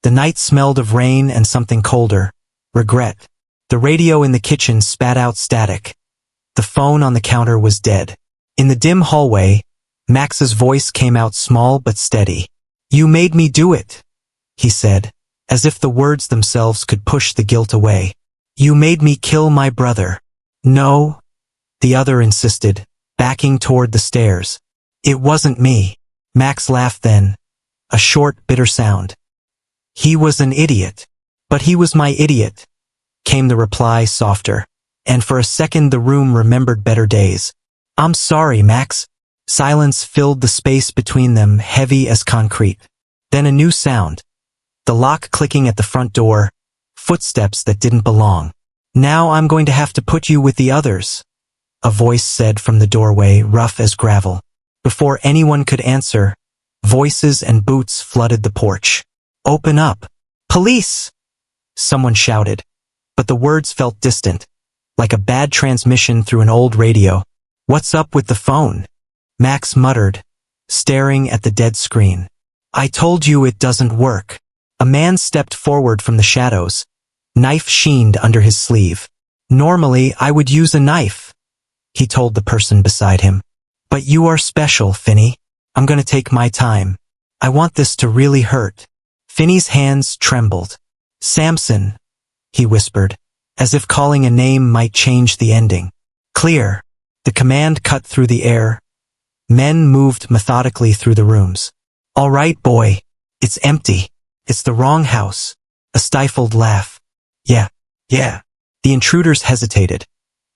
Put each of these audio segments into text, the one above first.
The night smelled of rain and something colder, regret. The radio in the kitchen spat out static. The phone on the counter was dead. In the dim hallway, Max's voice came out small but steady. "You made me do it," he said, as if the words themselves could push the guilt away. "You made me kill my brother." "No," the other insisted, backing toward the stairs. "It wasn't me." Max laughed then, a short, bitter sound. "He was an idiot." "But he was my idiot," came the reply softer, and for a second the room remembered better days. "I'm sorry, Max." Silence filled the space between them, heavy as concrete. Then a new sound. The lock clicking at the front door, footsteps that didn't belong. "Now I'm going to have to put you with the others," a voice said from the doorway, rough as gravel. Before anyone could answer, voices and boots flooded the porch. "Open up! Police!" someone shouted, but the words felt distant, like a bad transmission through an old radio. "What's up with the phone?" Max muttered, staring at the dead screen. "I told you it doesn't work." A man stepped forward from the shadows, knife sheened under his sleeve. "Normally I would use a knife," he told the person beside him. "But you are special, Finney. I'm gonna take my time. I want this to really hurt." Finney's hands trembled. "Samson," he whispered, as if calling a name might change the ending. "Clear." The command cut through the air. Men moved methodically through the rooms. "All right, boy. It's empty. It's the wrong house." A stifled laugh. Yeah. The intruders hesitated.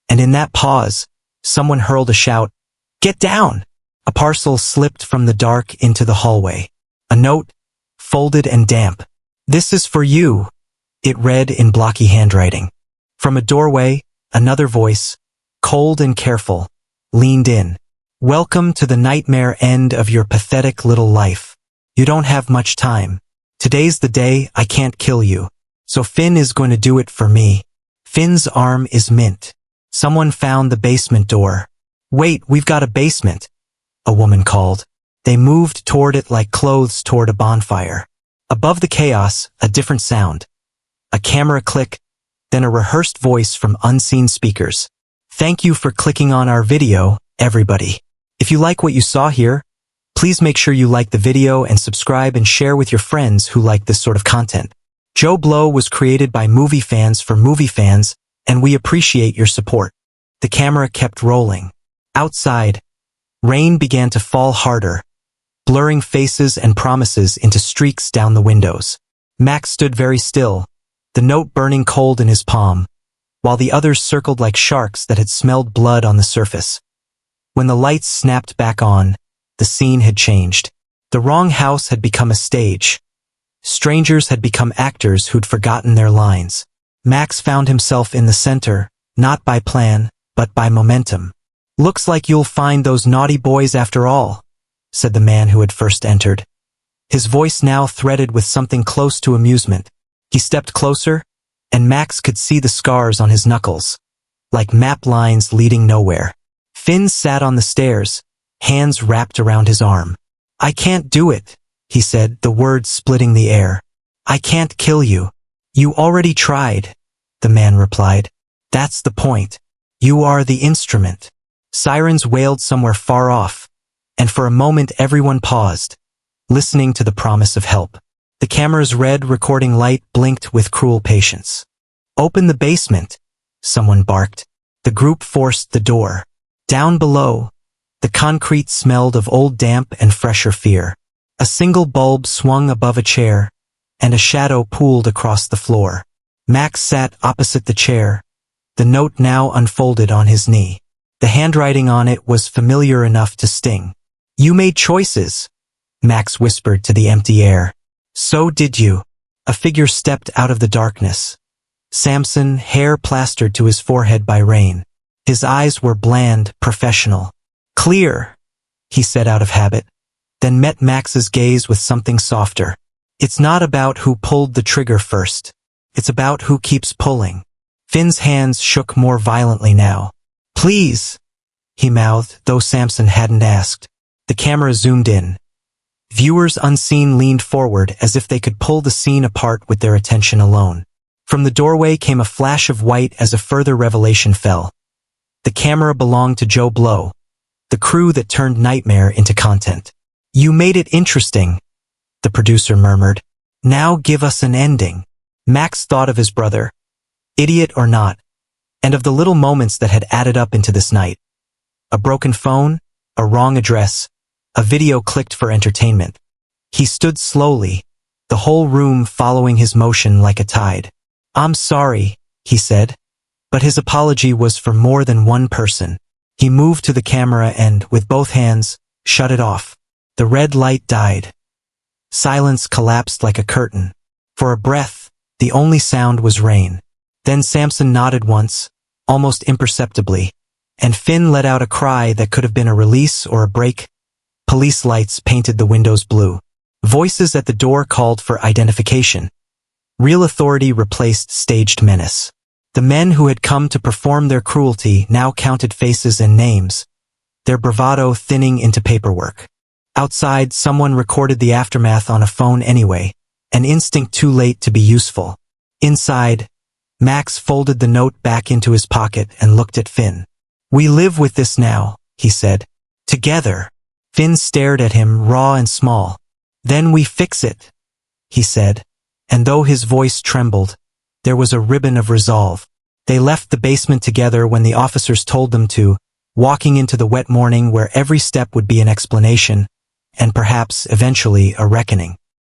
And in that pause, someone hurled a shout. "Get down!" A parcel slipped from the dark into the hallway. A note, folded and damp. "This is for you," it read in blocky handwriting. From a doorway, another voice, cold and careful, leaned in. "Welcome to the nightmare end of your pathetic little life. You don't have much time. Today's the day I can't kill you. So Finn is going to do it for me." Finn's arm is mint. Someone found the basement door. "Wait, we've got a basement," a woman called. They moved toward it like clothes toward a bonfire. Above the chaos, a different sound. A camera click, then a rehearsed voice from unseen speakers. "Thank you for clicking on our video, everybody. If you like what you saw here, please make sure you like the video and subscribe and share with your friends who like this sort of content. Joe Blow was created by movie fans for movie fans, and we appreciate your support." The camera kept rolling. Outside, rain began to fall harder, blurring faces and promises into streaks down the windows. Max stood very still, the note burning cold in his palm, while the others circled like sharks that had smelled blood on the surface. When the lights snapped back on, the scene had changed. The wrong house had become a stage. Strangers had become actors who'd forgotten their lines. Max found himself in the center, not by plan, but by momentum. "Looks like you'll find those naughty boys after all," said the man who had first entered. His voice now threaded with something close to amusement. He stepped closer, and Max could see the scars on his knuckles, like map lines leading nowhere. Finn sat on the stairs, hands wrapped around his arm. "I can't do it," he said, the words splitting the air. "I can't kill you." "You already tried," the man replied. "That's the point. You are the instrument." Sirens wailed somewhere far off, and for a moment everyone paused, listening to the promise of help. The camera's red recording light blinked with cruel patience. "Open the basement," someone barked. The group forced the door. Down below, the concrete smelled of old damp and fresher fear. A single bulb swung above a chair, and a shadow pooled across the floor. Max sat opposite the chair, the note now unfolded on his knee. The handwriting on it was familiar enough to sting. "You made choices," Max whispered to the empty air. "So did you." A figure stepped out of the darkness. Samson, hair plastered to his forehead by rain. His eyes were bland, professional. "Clear," he said out of habit, then met Max's gaze with something softer. "It's not about who pulled the trigger first. It's about who keeps pulling." Finn's hands shook more violently now. "Please," he mouthed, though Samson hadn't asked. The camera zoomed in. Viewers unseen leaned forward as if they could pull the scene apart with their attention alone. From the doorway came a flash of white as a further revelation fell. The camera belonged to Joe Blow, the crew that turned nightmare into content. "You made it interesting," the producer murmured. "Now give us an ending." Max thought of his brother, idiot or not, and of the little moments that had added up into this night. A broken phone, a wrong address, a video clicked for entertainment. He stood slowly, the whole room following his motion like a tide. "I'm sorry," he said, but his apology was for more than one person. He moved to the camera and, with both hands, shut it off. The red light died. Silence collapsed like a curtain. For a breath, the only sound was rain. Then Samson nodded once, almost imperceptibly, and Finn let out a cry that could have been a release or a break. Police lights painted the windows blue. Voices at the door called for identification. Real authority replaced staged menace. The men who had come to perform their cruelty now counted faces and names, their bravado thinning into paperwork. Outside, someone recorded the aftermath on a phone anyway, an instinct too late to be useful. Inside, Max folded the note back into his pocket and looked at Finn. "We live with this now," he said. "Together." Finn stared at him, raw and small. "Then we fix it," he said, and though his voice trembled, there was a ribbon of resolve. They left the basement together when the officers told them to, walking into the wet morning where every step would be an explanation, and perhaps, eventually, a reckoning.